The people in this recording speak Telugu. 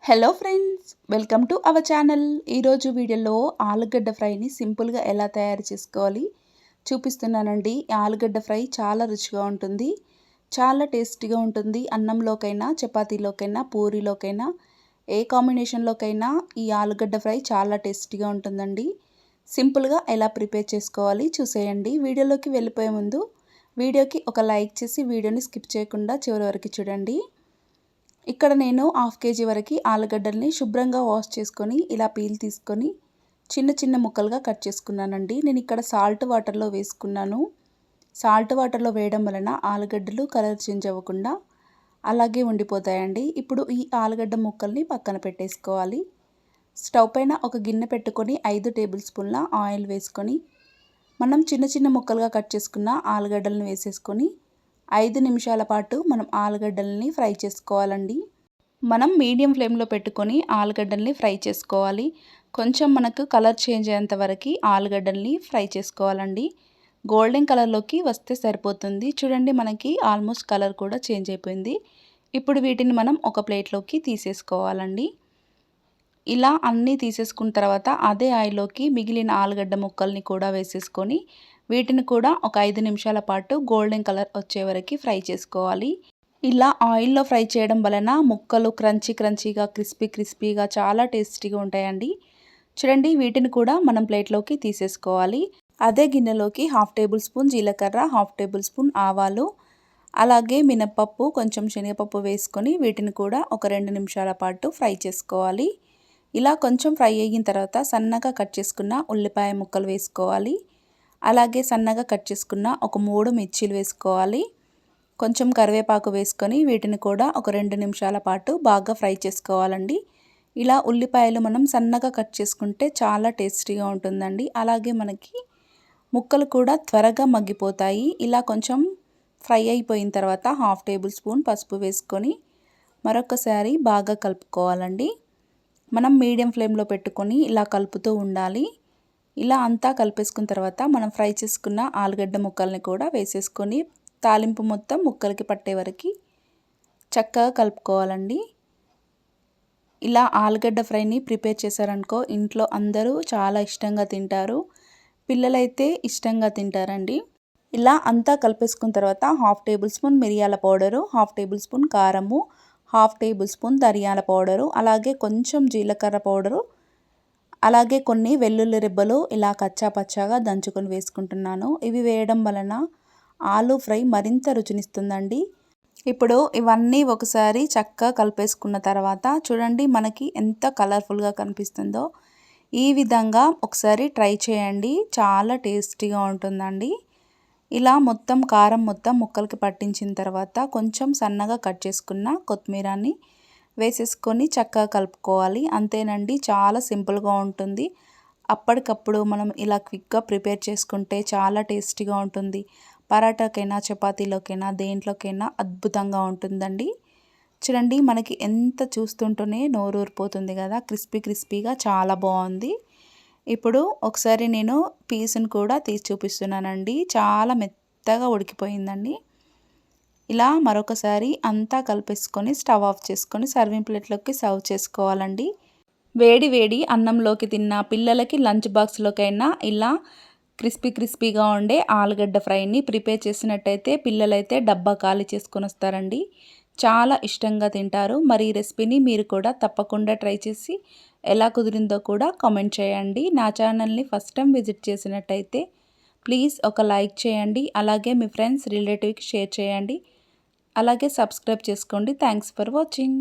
Hello friends, welcome to our channel. ఈరోజు వీడియోలో ఆలుగడ్డ ఫ్రైని సింపుల్గా ఎలా తయారు చేసుకోవాలి చూపిస్తున్నానండి. ఆలుగడ్డ ఫ్రై చాలా రుచిగా ఉంటుంది, చాలా టేస్టీగా ఉంటుంది. అన్నంలోకైనా, చపాతీలోకైనా, పూరీలోకైనా, ఏ కాంబినేషన్లోకైనా ఈ ఆలుగడ్డ ఫ్రై చాలా టేస్టీగా ఉంటుందండి. సింపుల్గా ఎలా ప్రిపేర్ చేసుకోవాలి చూసేయండి. వీడియోలోకి వెళ్ళిపోయే ముందు వీడియోకి ఒక లైక్ చేసి వీడియోని స్కిప్ చేయకుండా చివరి వరకు చూడండి. ఇక్కడ నేను 1/2 kg వరకు ఆలుగడ్డల్ని శుభ్రంగా వాష్ చేసుకొని ఇలా పీల్ తీసుకొని చిన్న చిన్న ముక్కలుగా కట్ చేసుకున్నానండి. నేను ఇక్కడ సాల్ట్ వాటర్లో వేసుకున్నాను. సాల్ట్ వాటర్లో వేయడం వలన ఆలుగడ్డలు కలర్ చేంజ్ అవ్వకుండా అలాగే ఉండిపోతాయండి. ఇప్పుడు ఈ ఆలుగడ్డ ముక్కల్ని పక్కన పెట్టేసుకోవాలి. స్టవ్ పైన ఒక గిన్నె పెట్టుకొని 5 టేబుల్ స్పూన్ల ఆయిల్ వేసుకొని మనం చిన్న చిన్న ముక్కలుగా కట్ చేసుకున్న ఆలుగడ్డలను వేసేసుకొని 5 నిమిషాల పాటు మనం ఆలుగడ్డల్ని ఫ్రై చేసుకోవాలండి. మనం మీడియం ఫ్లేమ్లో పెట్టుకొని ఆలుగడ్డల్ని ఫ్రై చేసుకోవాలి. కొంచెం మనకు కలర్ చేంజ్ అయ్యేంత వరకు ఆలుగడ్డల్ని ఫ్రై చేసుకోవాలండి. గోల్డెన్ కలర్లోకి వస్తే సరిపోతుంది. చూడండి, మనకి ఆల్మోస్ట్ కలర్ కూడా చేంజ్ అయిపోయింది. ఇప్పుడు వీటిని మనం ఒక ప్లేట్లోకి తీసేసుకోవాలండి. ఇలా అన్నీ తీసేసుకున్న తర్వాత అదే ఆయిల్లోకి మిగిలిన ఆలుగడ్డ ముక్కల్ని కూడా వేసేసుకొని వీటిని కూడా ఒక 5 నిమిషాల పాటు గోల్డెన్ కలర్ వచ్చే వరకు ఫ్రై చేసుకోవాలి. ఇలా ఆయిల్లో ఫ్రై చేయడం వలన ముక్కలు క్రంచీగా క్రిస్పీగా చాలా టేస్టీగా ఉంటాయండి. చూడండి, వీటిని కూడా మనం ప్లేట్లోకి తీసేసుకోవాలి. అదే గిన్నెలోకి 1/2 టేబుల్ స్పూన్ జీలకర్ర, 1/2 టేబుల్ స్పూన్ ఆవాలు, అలాగే మినపప్పు, కొంచెం శనగపప్పు వేసుకొని వీటిని కూడా ఒక 2 నిమిషాల పాటు ఫ్రై చేసుకోవాలి. ఇలా కొంచెం ఫ్రై అయిన తర్వాత సన్నగా కట్ చేసుకున్న ఉల్లిపాయ ముక్కలు వేసుకోవాలి. అలాగే సన్నగా కట్ చేసుకున్న ఒక 3 మిర్చీలు వేసుకోవాలి. కొంచెం కరివేపాకు వేసుకొని వీటిని కూడా ఒక 2 నిమిషాల పాటు బాగా ఫ్రై చేసుకోవాలండి. ఇలా ఉల్లిపాయలు మనం సన్నగా కట్ చేసుకుంటే చాలా టేస్టీగా ఉంటుందండి. అలాగే మనకి ముక్కలు కూడా త్వరగా మగ్గిపోతాయి. ఇలా కొంచెం ఫ్రై అయిపోయిన తర్వాత 1/2 టేబుల్ స్పూన్ పసుపు వేసుకొని మరొకసారి బాగా కలుపుకోవాలండి. మనం మీడియం ఫ్లేమ్లో పెట్టుకొని ఇలా కలుపుతూ ఉండాలి. ఇలా అంతా కలిపేసుకున్న తర్వాత మనం ఫ్రై చేసుకున్న ఆలుగడ్డ ముక్కల్ని కూడా వేసేసుకొని తాలింపు మొత్తం ముక్కలకి పట్టే వరకు చక్కగా కలుపుకోవాలండి. ఇలా ఆలుగడ్డ ఫ్రైని ప్రిపేర్ చేశారనుకో ఇంట్లో అందరూ చాలా ఇష్టంగా తింటారు. పిల్లలైతే ఇష్టంగా తింటారండి. ఇలా అంతా కలిపేసుకున్న తర్వాత 1/2 టేబుల్ స్పూన్ మిరియాల పౌడరు, 1/2 టేబుల్ స్పూన్ కారము, 1/2 టేబుల్ స్పూన్ ధనియాల పౌడరు, అలాగే కొంచెం జీలకర్ర పౌడరు, అలాగే కొన్ని వెల్లుల్లి రెబ్బలు ఇలా కచ్చా పచ్చాగా దంచుకొని వేసుకుంటున్నాను. ఇవి వేయడం వలన ఆలు ఫ్రై మరింత రుచినిస్తుందండి. ఇప్పుడు ఇవన్నీ ఒకసారి చక్కగా కలిపేసుకున్న తర్వాత చూడండి, మనకి ఎంత కలర్ఫుల్గా కనిపిస్తుందో. ఈ విధంగా ఒకసారి ట్రై చేయండి, చాలా టేస్టీగా ఉంటుందండి. ఇలా మొత్తం కారం మొత్తం ముక్కలకి పట్టించిన తర్వాత కొంచెం సన్నగా కట్ చేసుకున్న కొత్తిమీరని వేసేసుకొని చక్కగా కలుపుకోవాలి. అంతేనండి, చాలా సింపుల్గా ఉంటుంది. అప్పటికప్పుడు మనం ఇలా క్విక్గా ప్రిపేర్ చేసుకుంటే చాలా టేస్టీగా ఉంటుంది. పరాటాకైనా, చపాతీలోకైనా, దేంట్లోకైనా అద్భుతంగా ఉంటుందండి. చూడండి, మనకి ఎంత చూస్తుంటేనే నోరూరిపోతుంది కదా, క్రిస్పీగా చాలా బాగుంది. ఇప్పుడు ఒకసారి నేను పీస్ని కూడా తీసి చూపిస్తున్నానండి. చాలా మెత్తగా ఉడికిపోయిందండి. ఇలా మరొకసారి అంతా కలిపేసుకొని స్టవ్ ఆఫ్ చేసుకొని సర్వింగ్ ప్లేట్లోకి సర్వ్ చేసుకోవాలండి. వేడి అన్నంలోకి తిన్న పిల్లలకి లంచ్ బాక్స్లోకైనా ఇలా క్రిస్పీగా ఉండే ఆలుగడ్డ ఫ్రైని ప్రిపేర్ చేసినట్టయితే పిల్లలైతే డబ్బా ఖాళీ చేసుకొని వస్తారండి. చాలా ఇష్టంగా తింటారు. మరి ఈ రెసిపీని మీరు కూడా తప్పకుండా ట్రై చేసి ఎలా కుదిరిందో కూడా కామెంట్ చేయండి. నా ఛానల్ని ఫస్ట్ టైం విజిట్ చేసినట్టయితే ప్లీజ్ ఒక లైక్ చేయండి. అలాగే మీ ఫ్రెండ్స్ రిలేటివ్కి షేర్ చేయండి. అలాగే సబ్స్క్రైబ్ చేసుకోండి. Thanks for watching.